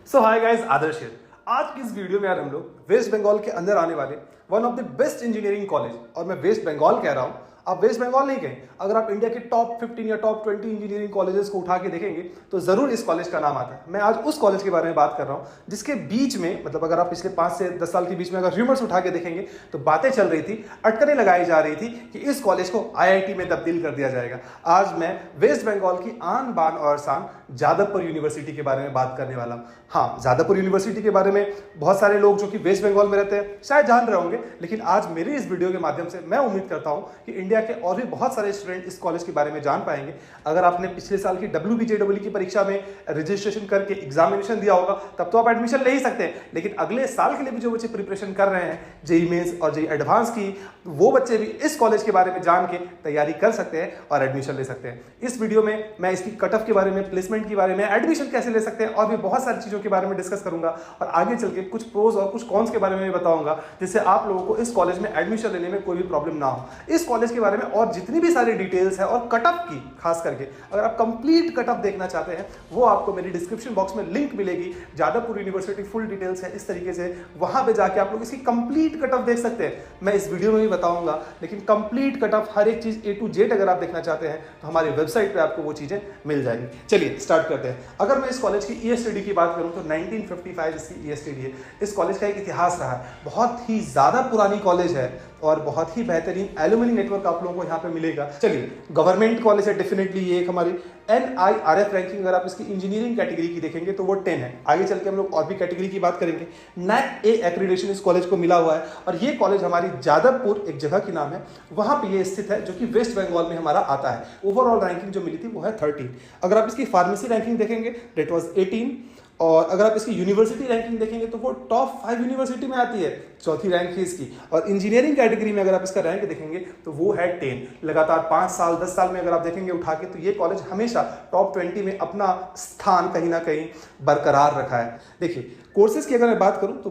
सो hi guys, आदर्श है। आज की इस वीडियो में यार हम लोग वेस्ट बंगाल के अंदर आने वाले one of the best engineering college, और मैं वेस्ट बंगाल कह रहा हूं, आप वेस्ट बंगाल नहीं कहें, अगर आप इंडिया के टॉप 15 या टॉप 20 इंजीनियरिंग कॉलेजेस को उठा के देखेंगे तो जरूर इस कॉलेज का नाम आता है। मैं आज उस कॉलेज के बारे में बात कर रहा हूं जिसके बीच में, मतलब अगर आप पिछले 5 से 10 साल के बीच में अगर र्यूमर्स उठा के देखेंगे तो बातें चल रही थी, अटकलें लगाई जा रही थी कि इस कॉलेज को IIT में तब्दील कर दिया जाएगा। आज मैं वेस्ट बंगाल की आन बान और शान जादवपुर यूनिवर्सिटी के बारे में बात करने वाला हूं। हाँ, जादवपुर यूनिवर्सिटी के बारे में बहुत सारे लोग जो कि वेस्ट बंगाल में रहते हैं शायद जान रहे होंगे, लेकिन आज मेरी इस वीडियो के माध्यम से मैं उम्मीद करता हूं कि इंडिया के और भी बहुत सारे स्टूडेंट इस कॉलेज के बारे में जान पाएंगे। अगर आपने पिछले साल की WBJEE की परीक्षा में रजिस्ट्रेशन करके एग्जामिनेशन दिया होगा तब तो आप एडमिशन ले ही सकते हैं, लेकिन अगले साल के लिए भी जो बच्चे प्रिपरेशन कर रहे हैं जेईई मेंस और जेईई एडवांस की, वो बच्चे भी इस कॉलेज के बारे में जान के तैयारी कर सकते हैं और एडमिशन ले सकते हैं। इस वीडियो में मैं इसकी कट ऑफ के बारे में, प्लेसमेंट के बारे में, एडमिशन कैसे ले सकते हैं और भी बहुत सारी चीजों के बारे में डिस्कस करूंगा, और आगे चल के कुछ प्रोज और कुछ कॉन्स के बारे में भी बताऊंगा, जिससे आप लोगों को इस कॉलेज में एडमिशन लेने में कोई भी प्रॉब्लम ना हो। इस कॉलेज के बारे में और जितनी भी सारी डिटेल्स है और कट ऑफ की खास करके, अगर आप कंप्लीट कट ऑफ देखना चाहते हैं वो आपको मेरी डिस्क्रिप्शन बॉक्स में लिंक मिलेगी। जादवपुर यूनिवर्सिटी फुल डिटेल्स है इस तरीके से, वहां पे जाके आप लोग इसकी कंप्लीट कट ऑफ देख सकते हैं। मैं इस वीडियो में भी बताऊंगा, लेकिन कंप्लीट कट ऑफ हर एक चीज A to Z अगर आप देखना चाहते हैं तो हमारी वेबसाइट पे आपको वो चीजें मिल जाएंगी। चलिए स्टार्ट करते हैं। अगर मैं इस कॉलेज की ESTD की बात करूं तो 1955 इसकी ESTD है। इस कॉलेज का एक इतिहास रहा है, बहुत ही ज्यादा पुरानी कॉलेज है और बहुत ही बेहतरीन एलुमनी नेटवर्क आप लोगों को यहाँ पे मिलेगा। चलिए, गवर्नमेंट कॉलेज है डेफिनेटली, ये एक हमारी NIRF रैंकिंग अगर आप इसकी इंजीनियरिंग कैटेगरी की देखेंगे तो वो 10 है। आगे चल के हम लोग और भी कैटेगरी की बात करेंगे। NAC A एक्रीडेशन इस कॉलेज को मिला हुआ है, और ये कॉलेज हमारी जादवपुर एक जगह की नाम है, वहां पे ये स्थित है, जो कि वेस्ट बंगाल में हमारा आता है। ओवरऑल रैंकिंग जो मिली थी वो है 13। अगर आप इसकी फार्मेसी रैंकिंग देखेंगे डेट वाज 18, और अगर आप इसकी यूनिवर्सिटी रैंकिंग देखेंगे तो वो टॉप 5 यूनिवर्सिटी में आती है, चौथी रैंक है इसकी। और इंजीनियरिंग कैटेगरी में अगर आप इसका रैंक देखेंगे तो वो है 10। लगातार 5 साल 10 साल में अगर आप देखेंगे उठा के तो ये कॉलेज हमेशा टॉप 20 में अपना स्थान कहीं ना कहीं बरकरार रखा है। देखिए, कोर्सेज की अगर मैं बात करूं तो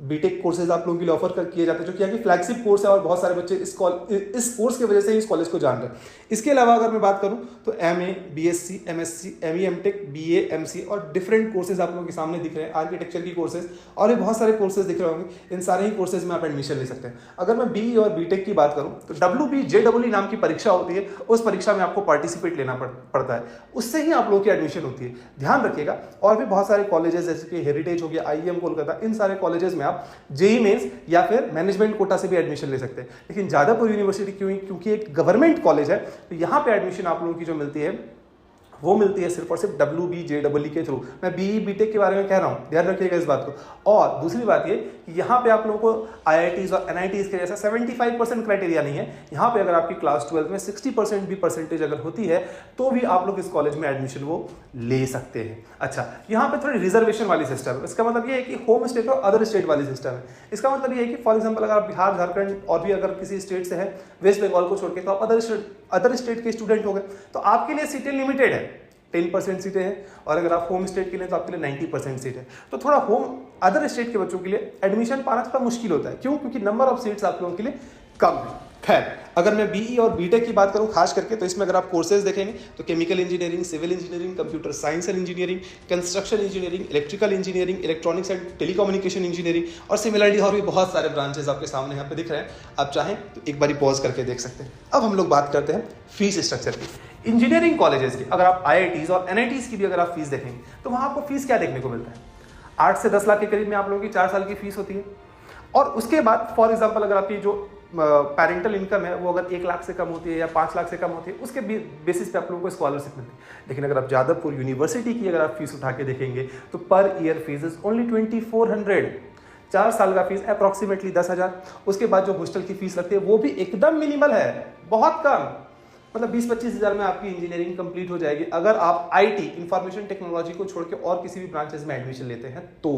BTech कोर्सेज आप लोगों के लिए ऑफर किए जाते हैं, जो कि यहाँ की फ्लैगशिप कोर्स है और बहुत सारे बच्चे इस कोर्स की वजह से इस कॉलेज को जान रहे हैं। इसके अलावा अगर मैं बात करूं तो MA, BSc, MSc, ME, MTech, BA, MC और डिफरेंट कोर्सेज आप लोगों के सामने दिख रहे हैं। आर्किटेक्चर की कोर्सेज और भी बहुत सारे कोर्सेज दिख रहे होंगे। इन सारे ही कोर्सेज में आप एडमिशन ले सकते हैं। अगर मैं BE और BTech की बात करूं तो WBJEE नाम की परीक्षा होती है, उस परीक्षा में आपको पार्टिसिपेट लेना पड़ता है, उससे ही आप लोगों की एडमिशन होती है। ध्यान रखिएगा। और भी बहुत सारे कॉलेजेस जैसे कि हेरिटेज हो गया, IEM कोलकाता, इन सारे कॉलेजेस में आप जेईई मेंस या फिर मैनेजमेंट कोटा से भी एडमिशन ले सकते हैं। लेकिन जादवपुर यूनिवर्सिटी क्योंकि एक गवर्नमेंट कॉलेज है तो यहाँ पे एडमिशन आप लोगों की जो मिलती है वो मिलती है सिर्फ और सिर्फ WBJEE के थ्रू। मैं BE BTech के बारे में कह रहा हूँ, ध्यान रखिएगा इस बात को। और दूसरी बात ये कि यहाँ पे आप लोगों को IITs और NITs के जैसा 75% क्राइटेरिया नहीं है। यहाँ पे अगर आपकी क्लास 12 में 60% भी परसेंटेज अगर होती है तो भी आप लोग इस कॉलेज में एडमिशन वो ले सकते हैं। अच्छा, यहाँ पे थोड़ी रिजर्वेशन वाली सिस्टम है। इसका मतलब ये है कि होम स्टेट और अदर स्टेट वाली सिस्टम है। इसका मतलब ये है कि फॉर एग्जाम्पल अगर आप बिहार, झारखंड और भी अगर किसी स्टेट से है, वेस्ट बंगाल को छोड़ के, तो आप अदर स्टेट के स्टूडेंट हो गए तो आपके लिए सीटें लिमिटेड है, 10% सीटें हैं। और अगर आप होम स्टेट के लिए तो आपके लिए 90% सीट है। तो थोड़ा अदर स्टेट के बच्चों के लिए एडमिशन पाना थोड़ा मुश्किल होता है। क्यों? क्योंकि नंबर ऑफ सीट्स आप लोगों के लिए कम है। खैर, अगर मैं BE और BTech की बात करूं खास करके तो इसमें अगर आप कोर्सेज देखेंगे तो chemical engineering, civil engineering, computer science and engineering, construction engineering, electrical engineering, electronics and telecommunication engineering और सिमिलरली और भी बहुत सारे ब्रांचेस आपके सामने यहाँ पे दिख रहे हैं। आप चाहें तो एक बारी पॉज करके देख सकते हैं। अब हम लोग बात करते हैं फीस स्ट्रक्चर की। इंजीनियरिंग कॉलेजेस की अगर आप IITs और NITs की भी अगर आप फीस देखेंगे तो वहाँ आपको फीस क्या देखने को मिलता है? 8 से 10 लाख के करीब में आप लोगों की 4 साल की फीस होती है। और उसके बाद फॉर एग्जाम्पल अगर आपकी जो पेरेंटल इनकम है वो अगर 1 लाख से कम होती है या 5 लाख से कम होती है, उसके बेसिस पे आप लोगों को स्कॉलरशिप मिलती है। लेकिन अगर आप जादवपुर यूनिवर्सिटी की अगर आप फीस उठा के देखेंगे तो per year fees is only 2400। 4 साल का फीस अप्रॉक्सीमेटली 10,000। उसके बाद जो हॉस्टल की फीस लगती है वो भी एकदम मिनिमल है, बहुत कम, मतलब 20-25 हज़ार में आपकी इंजीनियरिंग कंप्लीट हो जाएगी अगर आप IT इंफॉर्मेशन टेक्नोलॉजी को छोड़ के और किसी भी ब्रांचेस में एडमिशन लेते हैं तो।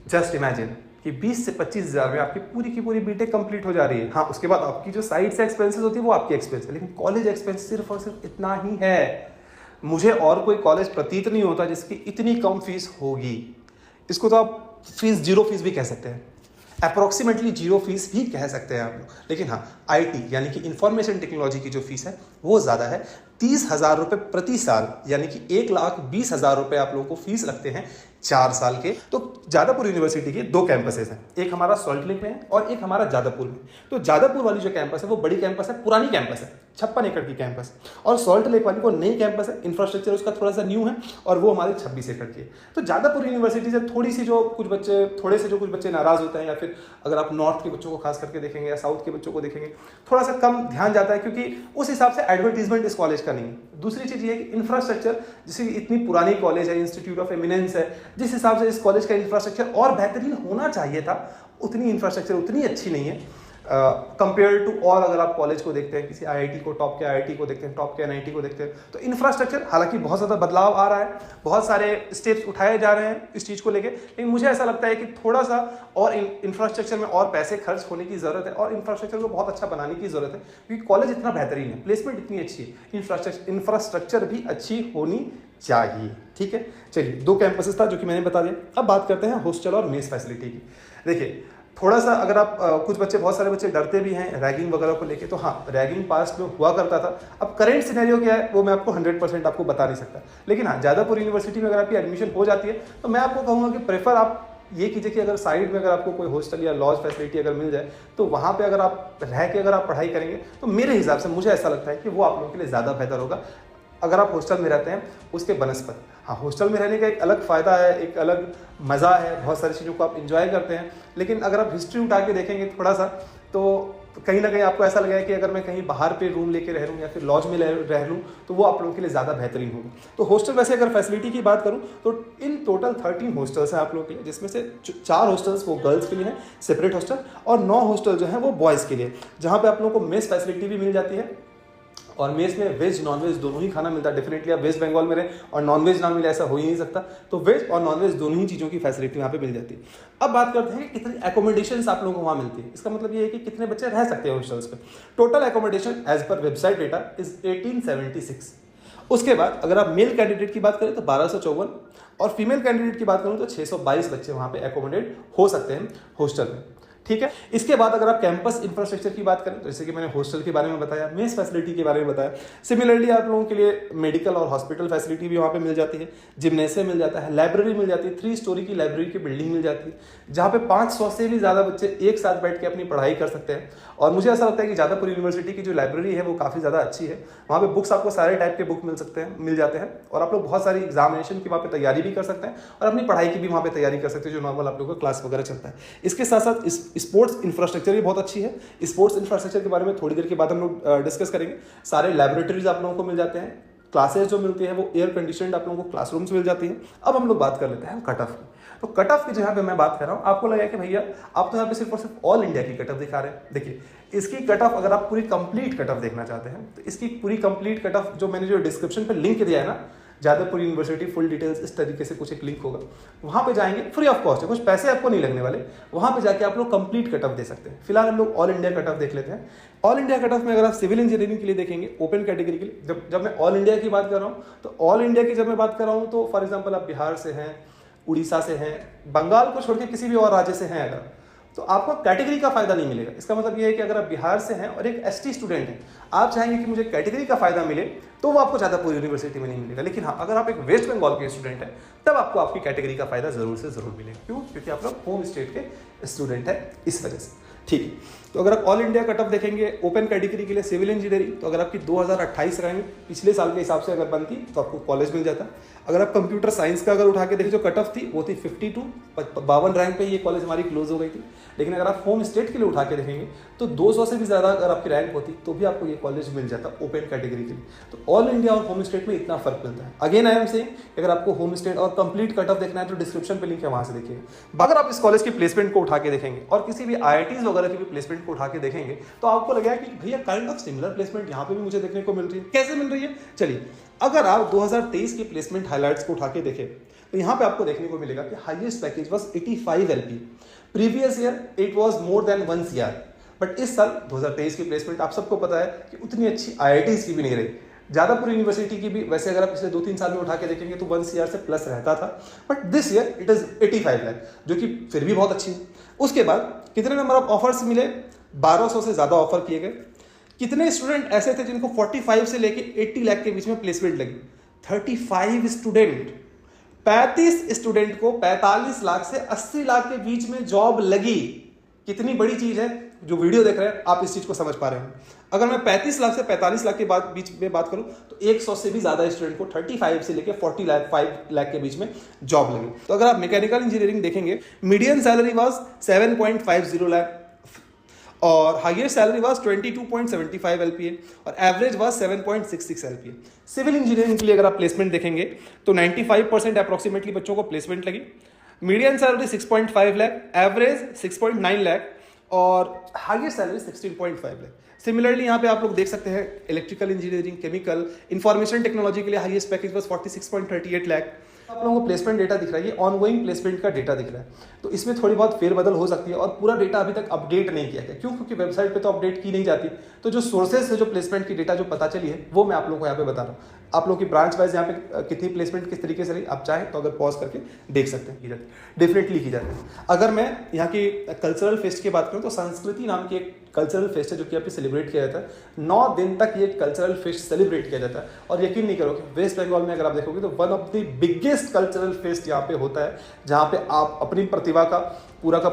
जस्ट इमेजिन कि 20 से 25 हज़ार में आपकी पूरी की पूरी BTech कंप्लीट हो जा रही है। हाँ, उसके बाद आपकी जो साइड से एक्सपेंसेस होती है वो आपकी एक्सपेंस है, लेकिन कॉलेज एक्सपेंस सिर्फ और सिर्फ इतना ही है। मुझे और कोई कॉलेज प्रतीत नहीं होता जिसकी इतनी कम फीस होगी। इसको तो आप फीस, जीरो फीस भी कह सकते हैं, अप्रोक्सीमेटली जीरो फीस भी कह सकते हैं आप लोग। लेकिन हाँ, IT यानी कि इंफॉर्मेशन टेक्नोलॉजी की जो फीस है वो ज़्यादा है। 30,000 रुपए प्रति साल, यानी कि 1,20,000 रुपए आप लोगों को फीस लगते हैं 4 साल के। तो जादवपुर यूनिवर्सिटी के 2 कैंपसेस हैं, एक हमारा सॉल्ट लेक में है और एक हमारा जादवपुर में। तो जादवपुर वाली जो कैंपस है वो बड़ी कैंपस है, पुरानी कैंपस है, 56 एकड़ की कैंपस, और सॉल्ट लेक वाली वो नई कैंपस है, इंफ्रास्ट्रक्चर उसका थोड़ा सा न्यू है और वो हमारी 26 एकड़ की है। तो जादवपुर यूनिवर्सिटी से थोड़े से जो कुछ बच्चे नाराज होते हैं, या फिर अगर आप नॉर्थ के बच्चों को खास करके देखेंगे या साउथ के बच्चों को देखेंगे, थोड़ा सा कम ध्यान जाता है, क्योंकि उस हिसाब से एडवर्टीजमेंट इस कॉलेज का नहीं है। दूसरी चीज ये है कि इंफ्रास्ट्रक्चर, जैसे इतनी पुरानी कॉलेज है, इंस्टीट्यूट ऑफ एमिनेंस है, जिस हिसाब से इस कॉलेज का इंफ्रास्ट्रक्चर और बेहतरीन होना चाहिए था, उतनी इंफ्रास्ट्रक्चर उतनी अच्छी नहीं है कंपेयर टू। और अगर आप कॉलेज को देखते हैं, किसी आईआईटी को, टॉप के आईआईटी को देखते हैं, टॉप के एनआईटी को देखते हैं, तो इंफ्रास्ट्रक्चर हालांकि बहुत ज़्यादा बदलाव आ रहा है, बहुत सारे स्टेप्स उठाए जा रहे हैं इस चीज़ को लेके, लेकिन मुझे ऐसा लगता है कि थोड़ा सा और इंफ्रास्ट्रक्चर में और पैसे खर्च होने की ज़रूरत है और इंफ्रास्ट्रक्चर को बहुत अच्छा बनाने की ज़रूरत है, क्योंकि कॉलेज इतना बेहतरीन है, प्लेसमेंट इतनी अच्छी है, इंफ्रास्ट्रक्चर भी अच्छी होनी चाहिए। ठीक है, चलिए 2 कैंपसेस था जो कि मैंने बता दिया। अब बात करते हैं हॉस्टल और मेस फैसिलिटी की। देखिए, थोड़ा सा अगर आप कुछ बच्चे, बहुत सारे बच्चे डरते भी हैं रैगिंग वगैरह को लेके, तो हाँ, रैगिंग पास्ट में हुआ करता था। अब करंट सिनेरियो क्या है वो मैं आपको 100% आपको बता नहीं सकता, लेकिन हाँ, जादवपुर यूनिवर्सिटी में अगर आपकी एडमिशन हो जाती है तो मैं आपको कहूँगा कि प्रेफर आप ये कीजिए कि अगर साइड में अगर आपको कोई हॉस्टल या लॉज फैसिलिटी अगर मिल जाए, तो वहाँ पे अगर आप रह के अगर आप पढ़ाई करेंगे, तो मेरे हिसाब से मुझे ऐसा लगता है कि वो आप लोगों के लिए ज़्यादा बेहतर होगा अगर आप हॉस्टल में रहते हैं उसके बनस्पत। हाँ, हॉस्टल में रहने का एक अलग फ़ायदा है, एक अलग मज़ा है, बहुत सारी चीज़ों को आप इंजॉय करते हैं, लेकिन अगर आप हिस्ट्री उठा के देखेंगे थोड़ा सा, तो कहीं ना कहीं आपको ऐसा लगेगा कि अगर मैं कहीं बाहर पे रूम लेके रह लूँ या फिर लॉज में रह लूँ, तो वो आप लोगों के लिए ज़्यादा बेहतरीन होगा। तो हॉस्टल, वैसे अगर फैसिलिटी की बात करूँ तो इन टोटल 13 हॉस्टल्स हैं आप लोगों के लिए, जिसमें से 4 हॉस्टल्स वो गर्ल्स के लिए हैं, सेपरेट हॉस्टल, और 9 हॉस्टल जो हैं वो बॉयज़ के लिए, जहाँ पे आप लोगों को मेस फैसिलिटी भी मिल जाती है, और मेस में वेज नॉनवेज दोनों ही खाना मिलता है। डेफिनेटली आप वेस्ट बंगाल में रहे और नॉनवेज ना मिले, ऐसा हो ही नहीं सकता, तो वेज और नॉनवेज दोनों ही चीज़ों की फैसिलिटी यहाँ पे मिल जाती है। अब बात करते हैं कि कितनी एकोमोडेशन आप लोगों को वहाँ मिलती है। इसका मतलब ये है कि कितने बच्चे रह सकते हैं हॉस्टल्स पे। Total accommodation as per website data is 1876। उसके बाद अगर आप मेल कैंडिडेट की बात करें तो 1254, और फीमेल कैंडिडेट की बात करूँ तो 622 बच्चे वहाँ पे एकोमोडेट हो सकते हैं हॉस्टल में। ठीक है, इसके बाद अगर आप कैंपस इंफ्रास्ट्रक्चर की बात करें, तो जैसे कि मैंने हॉस्टल के बारे में बताया, मेस फैसिलिटी के बारे में बताया, सिमिलरली आप लोगों के लिए मेडिकल और हॉस्पिटल फैसिलिटी भी वहाँ पे मिल जाती है, जिम्नेशियम मिल जाता है, लाइब्रेरी मिल जाती है, 3 स्टोरी की लाइब्रेरी की बिल्डिंग मिल जाती है, जहाँ पे 500 से भी ज़्यादा बच्चे एक साथ बैठ के अपनी पढ़ाई कर सकते हैं। और मुझे ऐसा लगता है कि जादवपुर यूनिवर्सिटी की जो लाइब्रेरी है वो काफ़ी ज़्यादा अच्छी है, वहाँ पे बुक्स आपको सारे टाइप के बुक मिल जाते हैं, और आप लोग बहुत सारी एग्जामिनेशन की वहाँ पे तैयारी भी कर सकते हैं और अपनी पढ़ाई की भी वहाँ पे तैयारी कर सकते हैं, जो नॉर्मल आप लोगों का क्लास वगैरह चलता है। इसके साथ साथ स्पोर्ट्स इंफ्रास्ट्रक्चर भी बहुत अच्छी है। स्पोर्ट्स इंफ्रास्ट्रक्चर के बारे में थोड़ी देर के बाद हम लोग डिस्कस करेंगे। सारे लैबोरेटरीज आप लोगों को मिल जाते हैं, क्लासेस जो मिलती हैं वो एयर कंडीशनड आप लोगों को क्लासरूम्स मिल जाती हैं। अब हम लोग बात कर लेते हैं कट ऑफ की। तो कट ऑफ की जहाँ पे मैं बात कर रहा हूँ, आपको लगा कि भैया आप तो यहाँ पे सिर्फ और सिर्फ ऑल इंडिया की कट ऑफ दिखा रहे हैं। देखिए, इसकी कट ऑफ अगर आप पूरी कंप्लीट कट ऑफ देखना चाहते हैं तो इसकी पूरी कंप्लीट कट ऑफ जो मैंने जो डिस्क्रिप्शन पे लिंक दिया है ना, जादवपुर यूनिवर्सिटी फुल डिटेल्स, इस तरीके से कुछ एक लिंक होगा, वहाँ पे जाएंगे, फ्री ऑफ कॉस्ट है, कुछ पैसे आपको नहीं लगने वाले। वहाँ पे जाके आप लोग कंप्लीट कट ऑफ दे सकते हैं। फिलहाल हम लोग ऑल इंडिया कट ऑफ देख लेते हैं। ऑल इंडिया कट ऑफ में अगर आप सिविल इंजीनियरिंग के लिए देखेंगे, ओपन कैटेगरी के लिए, जब मैं ऑल इंडिया की बात कर रहा हूँ, तो ऑल इंडिया की जब मैं बात कर रहा हूँ तो फॉर एग्जाम्पल आप बिहार से हैं, उड़ीसा से हैं, बंगाल को छोड़ के किसी भी और राज्य से हैं अगर, तो आपको कैटेगरी का फायदा नहीं मिलेगा। इसका मतलब ये है कि अगर आप बिहार से हैं और एक एसटी स्टूडेंट हैं, आप चाहेंगे कि मुझे कैटेगरी का फायदा मिले, तो वो आपको जादवपुर यूनिवर्सिटी में नहीं मिलेगा। लेकिन हाँ, अगर आप एक वेस्ट बंगाल के स्टूडेंट हैं, तब आपको आपकी कैटेगरी का फायदा जरूर से जरूर मिलेगा। क्यों? क्योंकि आप लोग होम स्टेट के स्टूडेंट हैं, इस वजह से। ठीक है, तो अगर आप ऑल इंडिया कट ऑफ देखेंगे ओपन कैटेगरी के लिए सिविल इंजीनियरिंग, तो अगर आपकी 2028 रैंक पिछले साल के हिसाब से अगर बनती तो आपको कॉलेज मिल जाता। अगर आप कंप्यूटर साइंस का अगर उठा के देखें, जो कट ऑफ थी वो थी 52, 52 रैंक पे ये कॉलेज हमारी क्लोज हो गई थी। लेकिन अगर आप होम स्टेट के लिए उठा के देखेंगे तो 200 से भी ज़्यादा अगर आपकी रैंक होती तो भी आपको ये कॉलेज मिल जाता ओपन कैटेगरी के लिए। तो ऑल इंडिया और होम स्टेट में इतना फर्क मिलता है। अगेन आई एम सेइंग, अगर आपको होम स्टेट और कंप्लीट कट ऑफ देखना है तो डिस्क्रिप्शन पे लिंक है, वहाँ से देखिएगा। अगर आप इस कॉलेज की प्लेसमेंट को उठा के देखेंगे और किसी भी IITs वगैरह की भी प्लेसमेंट को उठा के देखेंगे, तो आपको लगेगा कि भैया काइंड ऑफ सिमिलर प्लेसमेंट यहाँ पे भी मुझे देखने को मिल रही है। कैसे मिल रही है? चलिए, अगर आप 2023 के प्लेसमेंट हाइलाइट्स को उठा के देखें तो यहाँ पे आपको देखने को मिलेगा कि highest package was 85 LP। Previous year it was more than 1 CR। But इस साल 2023 की प्लेसमेंट आप सबको पता है कि उतनी अच्छी IITs की भी नहीं रही। जादवपुर यूनिवर्सिटी की भी वैसे अगर आप पिछले 2-3 साल में उठा के देखेंगे तो 1 CR से प्लस रहता था, but this year it is 85 lakh, जो कि फिर भी बहुत अच्छी है। उसके बाद कितने नंबर ऑफ ऑफर्स मिले? 1200 से ज़्यादा ऑफर किए गए। कितने स्टूडेंट ऐसे थे जिनको 45 से लेके 80 लाख के बीच में प्लेसमेंट लगी? 35 स्टूडेंट। 35 स्टूडेंट को 45 लाख से 80 लाख के बीच में जॉब लगी। कितनी बड़ी चीज है। जो वीडियो देख रहे हैं आप इस चीज को समझ पा रहे हैं। अगर मैं 35 लाख से 45 लाख के बीच में बात करूं तो 100 से भी ज्यादा स्टूडेंट को 35 से लेके 45 लाख के बीच में जॉब लगी। तो अगर आप मैकेनिकल इंजीनियरिंग देखेंगे, मीडियन सैलरी वाज 7.50 लाख और हाईएस्ट सैलरी वाज 22.75 एलपीए और average was 7.66 LPA. Civil engineering के लिए अगर आप प्लेसमेंट देखेंगे तो 95% अप्रोक्सीमेटली बच्चों को प्लेसमेंट लगी। Median salary 6.5 lakh, average 6.9 lakh और हाईएस्ट सैलरी 16.5 लाख। सिमिलरली यहाँ पे आप लोग देख सकते हैं electrical engineering, chemical, information technology के लिए हाईएस्ट पैकेज बस 46.38 लाख। आप लोगों को प्लेसमेंट डेटा दिख रहा है, ये ऑनगोइंग प्लेसमेंट का डेटा दिख रहा है। तो इसमें थोड़ी बहुत फेरबदल हो सकती है और पूरा डेटा अभी तक अपडेट नहीं किया गया। क्यों? क्योंकि वेबसाइट पे तो अपडेट की नहीं जाती। तो जो सोर्सेज है, जो प्लेसमेंट की डेटा जो पता चली है, वो मैं आप लोगों को यहाँ पे बता रहा हूँ। आप लोगों की ब्रांच वाइज यहाँ पे कितनी प्लेसमेंट किस तरीके से रही, आप चाहें तो अगर पॉज करके देख सकते हैं। डेफिनेटली की जाती है। अगर मैं यहाँ की कल्चरल फेस्ट की बात करूँ तो संस्कृति नाम की एक कल्चरल फेस्ट है जो कि यहाँ पे सेलिब्रेट किया जाता है। 9 दिन तक ये कल्चरल फेस्ट सेलिब्रेट किया जाता है और यकीन नहीं करोगे, वेस्ट बंगाल में अगर आप देखोगे तो one of the biggest cultural fest यहाँ पे होता है, जहाँ पे आप अपनी प्रतिभा का पूरा का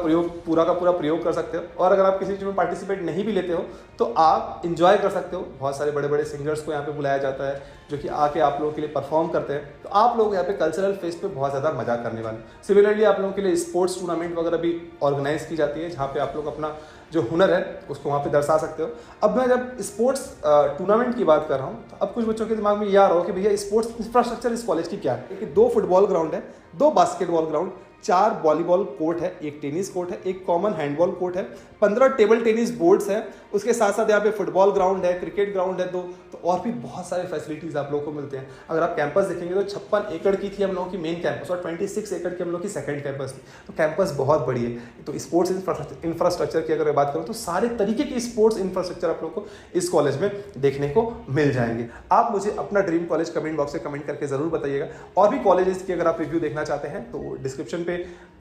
पूरा प्रयोग कर सकते हो। और अगर आप किसी चीज़ में पार्टिसिपेट नहीं भी लेते हो तो आप इंजॉय कर सकते हो। बहुत सारे बड़े बड़े सिंगर्स को यहाँ पे बुलाया जाता है जो कि आके आप लोगों के लिए परफॉर्म करते हैं। तो आप लोग यहाँ पे कल्चरल फेस्ट पे बहुत ज़्यादा मजा करने वाले। सिमिलरली आप लोगों के लिए स्पोर्ट्स टूर्नामेंट वगैरह भी ऑर्गेनाइज की जाती है, जहाँ पे आप लोग अपना जो हुनर है उसको वहाँ पे दर्शा सकते हो। अब मैं जब स्पोर्ट्स टूर्नामेंट की बात कर रहा हूँ तो अब कुछ बच्चों के दिमाग में ये आ रहा हो कि भैया स्पोर्ट्स इंफ्रास्ट्रक्चर इस कॉलेज की क्या है। कि 2 फुटबॉल ग्राउंड है, 2 बास्केटबॉल ग्राउंड, 4 वॉलीबॉल कोर्ट है, 1 टेनिस कोर्ट है, 1 कॉमन हैंडबॉल कोर्ट है, 15 टेबल टेनिस बोर्ड्स हैं। उसके साथ साथ यहाँ पे फुटबॉल ग्राउंड है, क्रिकेट ग्राउंड है 2, तो और भी बहुत सारे फैसिलिटीज आप लोगों को मिलते हैं। अगर आप कैंपस देखेंगे तो 56 एकड़ की थी हम लोगों की मेन कैंपस और 26 एकड़ की हम लोग की सेकंड कैंपस थी। तो कैंपस बहुत बड़ी है। तो स्पोर्ट्स इंफ्रास्ट्रक्चर की अगर बात करूँ तो सारे तरीके की स्पोर्ट्स इंफ्रास्ट्रक्चर आप लोग को इस कॉलेज में देखने को मिल जाएंगे। आप मुझे अपना ड्रीम कॉलेज कमेंट बॉक्स में कमेंट करके जरूर बताइएगा। और भी कॉलेजेस की अगर आप रिव्यू देखना चाहते हैं तो डिस्क्रिप्शन पे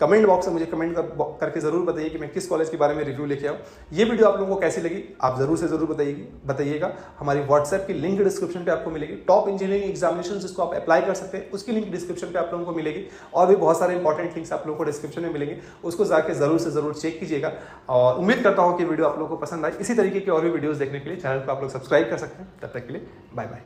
कमेंट बॉक्स में मुझे कमेंट करके जरूर बताइए कि मैं किस कॉलेज के बारे में रिव्यू लेके आऊँ। ये वीडियो आप लोगों को कैसी लगी आप जरूर से जरूर बताइएगा। हमारी व्हाट्सएप की लिंक डिस्क्रिप्शन पे आपको मिलेगी। टॉप इंजीनियरिंग एग्जामिनेशन जिसको आप अप्लाई कर सकते हैं उसकी लिंक डिस्क्रिप्शन पे आप लोगों को मिलेगी। और भी बहुत सारे इंपॉर्टेंट लिंक्स आप लोगों को डिस्क्रिप्शन में मिलेंगे, उसको जाके जरूर से जरूर चेक कीजिएगा। और उम्मीद करता हूँ कि वीडियो आप लोगों को पसंद आए। इसी तरीके की और भी वीडियोस देखने के लिए चैनल को आप लोग सब्सक्राइब कर सकते हैं। तब तक के लिए बाय बाय।